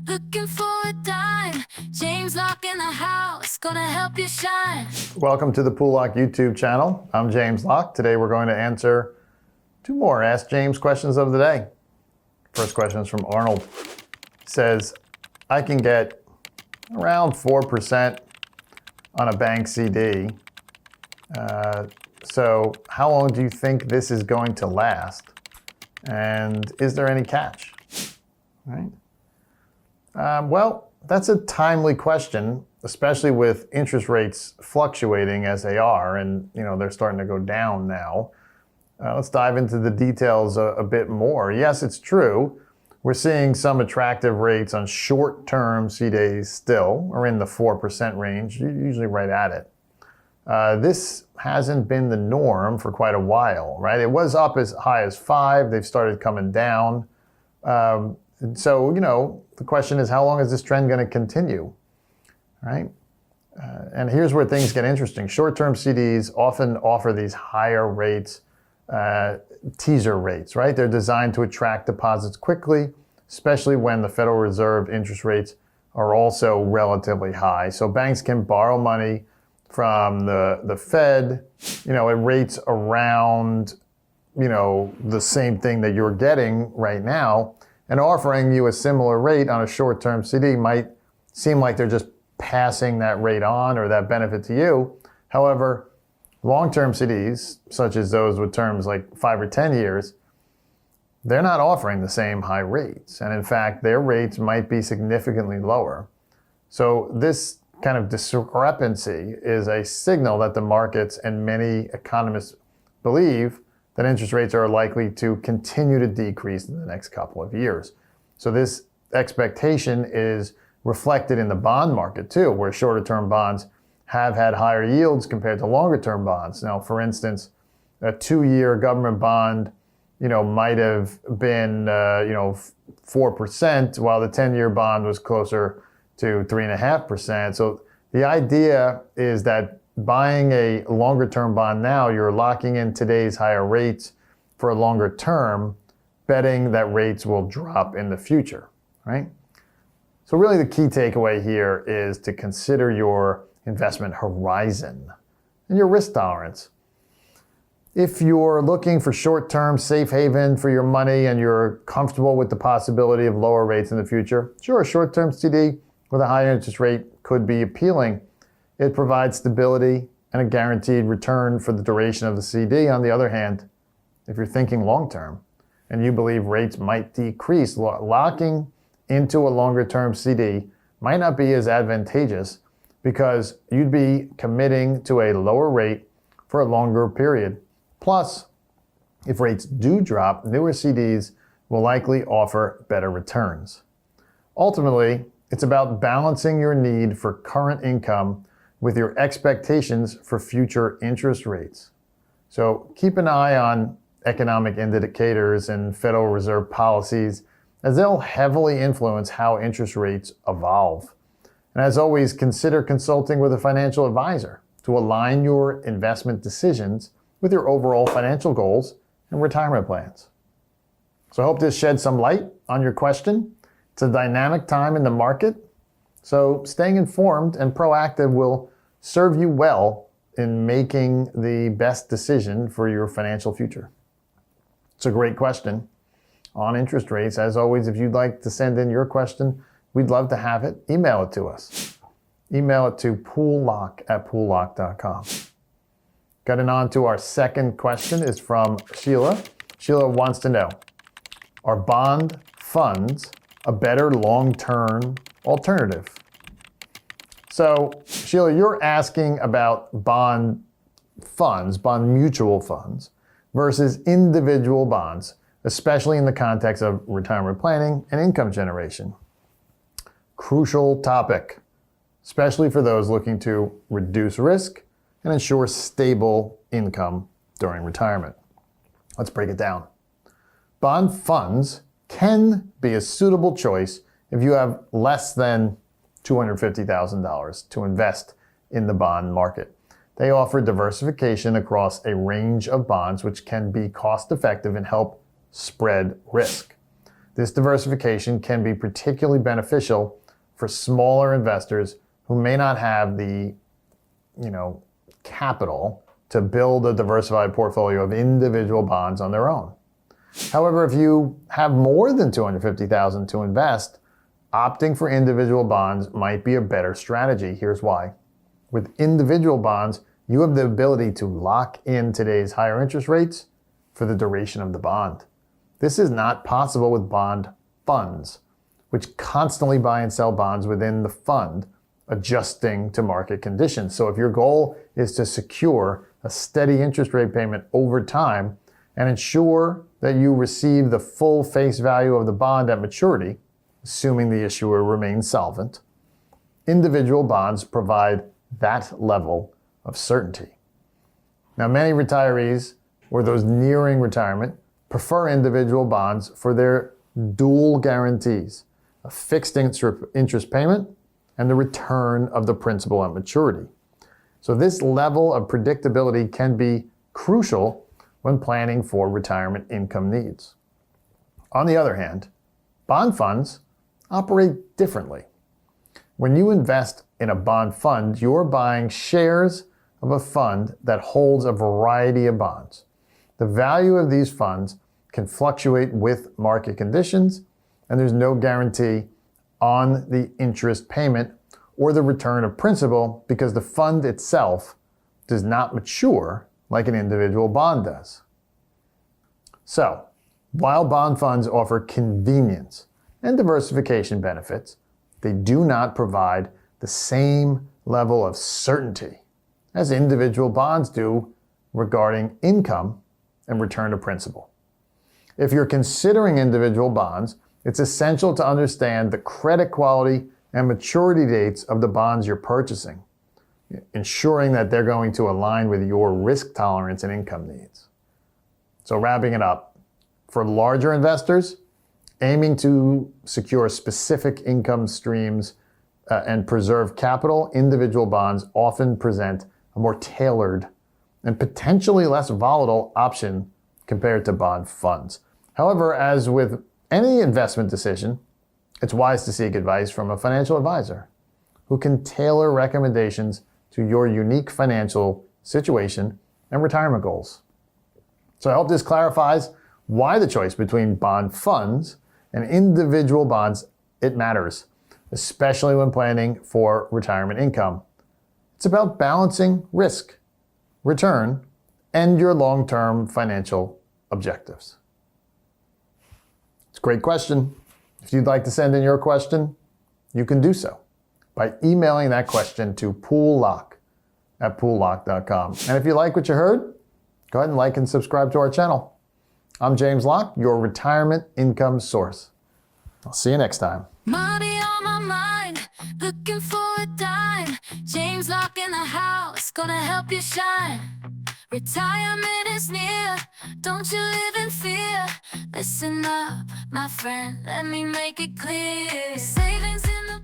Looking for a dime. James Locke in the house, gonna help you shine. Welcome to the Poole Locke YouTube channel. I'm James Locke. Today we're going to answer two more Ask James questions of the day. First question is from Arnold. He says, I can get around 4% on a bank CD. So how long do you think this is going to last? And is there any catch? Right? Well, that's a timely question, especially with interest rates fluctuating as they are, and they're starting to go down now. Let's dive into the details a bit more. Yes, it's true. We're seeing some attractive rates on short-term CDs still, or in the 4% range, usually right at it. This hasn't been the norm for quite a while, right? It was up as high as 5. They've started coming down. So, the question is, how long is this trend going to continue, right? And here's where things get interesting. Short-term CDs often offer these higher rates, teaser rates, right? They're designed to attract deposits quickly, especially when the Federal Reserve interest rates are also relatively high. So banks can borrow money from the Fed, at rates around, the same thing that you're getting right now, and offering you a similar rate on a short-term CD might seem like they're just passing that rate on or that benefit to you. However, long-term CDs, such as those with terms like 5 or 10 years, they're not offering the same high rates. And in fact, their rates might be significantly lower. So this kind of discrepancy is a signal that the markets and many economists believe that interest rates are likely to continue to decrease in the next couple of years. So this expectation is reflected in the bond market too, where shorter term bonds have had higher yields compared to longer term bonds. Now, for instance, a 2-year government bond, might have been, 4%, while the 10-year bond was closer to 3.5%. So the idea is that buying a longer term bond now, you're locking in today's higher rates for a longer term, betting that rates will drop in the future, right? So really the key takeaway here is to consider your investment horizon and your risk tolerance. If you're looking for short-term safe haven for your money and you're comfortable with the possibility of lower rates in the future, sure, a short-term CD with a higher interest rate could be appealing. It provides stability and a guaranteed return for the duration of the CD. On the other hand, if you're thinking long-term and you believe rates might decrease, locking into a longer-term CD might not be as advantageous because you'd be committing to a lower rate for a longer period. Plus, if rates do drop, newer CDs will likely offer better returns. Ultimately, it's about balancing your need for current income with your expectations for future interest rates. So keep an eye on economic indicators and Federal Reserve policies, as they'll heavily influence how interest rates evolve. And as always, consider consulting with a financial advisor to align your investment decisions with your overall financial goals and retirement plans. So I hope this sheds some light on your question. It's a dynamic time in the market, so staying informed and proactive will serve you well in making the best decision for your financial future. It's a great question on interest rates. As always, if you'd like to send in your question, we'd love to have it. Email it to us. Email it to poollocke@poollocke.com. Getting on to our second question is from Sheila. Sheila wants to know, are bond funds a better long-term alternative? So, Sheila, you're asking about bond funds, bond mutual funds, versus individual bonds, especially in the context of retirement planning and income generation. Crucial topic, especially for those looking to reduce risk and ensure stable income during retirement. Let's break it down. Bond funds can be a suitable choice if you have less than $250,000 to invest in the bond market. They offer diversification across a range of bonds, which can be cost-effective and help spread risk. This diversification can be particularly beneficial for smaller investors who may not have the, capital to build a diversified portfolio of individual bonds on their own. However, if you have more than $250,000 to invest, opting for individual bonds might be a better strategy. Here's why. With individual bonds, you have the ability to lock in today's higher interest rates for the duration of the bond. This is not possible with bond funds, which constantly buy and sell bonds within the fund, adjusting to market conditions. So if your goal is to secure a steady interest rate payment over time and ensure that you receive the full face value of the bond at maturity, assuming the issuer remains solvent, individual bonds provide that level of certainty. Now, many retirees or those nearing retirement prefer individual bonds for their dual guarantees, a fixed interest payment and the return of the principal at maturity. So this level of predictability can be crucial when planning for retirement income needs. On the other hand, bond funds operate differently. When you invest in a bond fund, you're buying shares of a fund that holds a variety of bonds. The value of these funds can fluctuate with market conditions, and there's no guarantee on the interest payment or the return of principal because the fund itself does not mature like an individual bond does. So, while bond funds offer convenience and diversification benefits, they do not provide the same level of certainty as individual bonds do regarding income and return of principal. If you're considering individual bonds, it's essential to understand the credit quality and maturity dates of the bonds you're purchasing, ensuring that they're going to align with your risk tolerance and income needs. So wrapping it up, for larger investors, aiming to secure specific income streams and preserve capital, individual bonds often present a more tailored and potentially less volatile option compared to bond funds. However, as with any investment decision, it's wise to seek advice from a financial advisor who can tailor recommendations to your unique financial situation and retirement goals. So I hope this clarifies why the choice between bond funds and individual bonds, it matters, especially when planning for retirement income. It's about balancing risk, return, and your long-term financial objectives. It's a great question. If you'd like to send in your question, you can do so by emailing that question to poollocke@poollocke.com. And if you like what you heard, go ahead and like and subscribe to our channel. I'm James Locke, your retirement income source. I'll see you next time. Money on my mind, looking for a dime. James Locke in the house, gonna help you shine. Retirement is near, don't you live in fear. Listen up, my friend, let me make it clear. Savings in the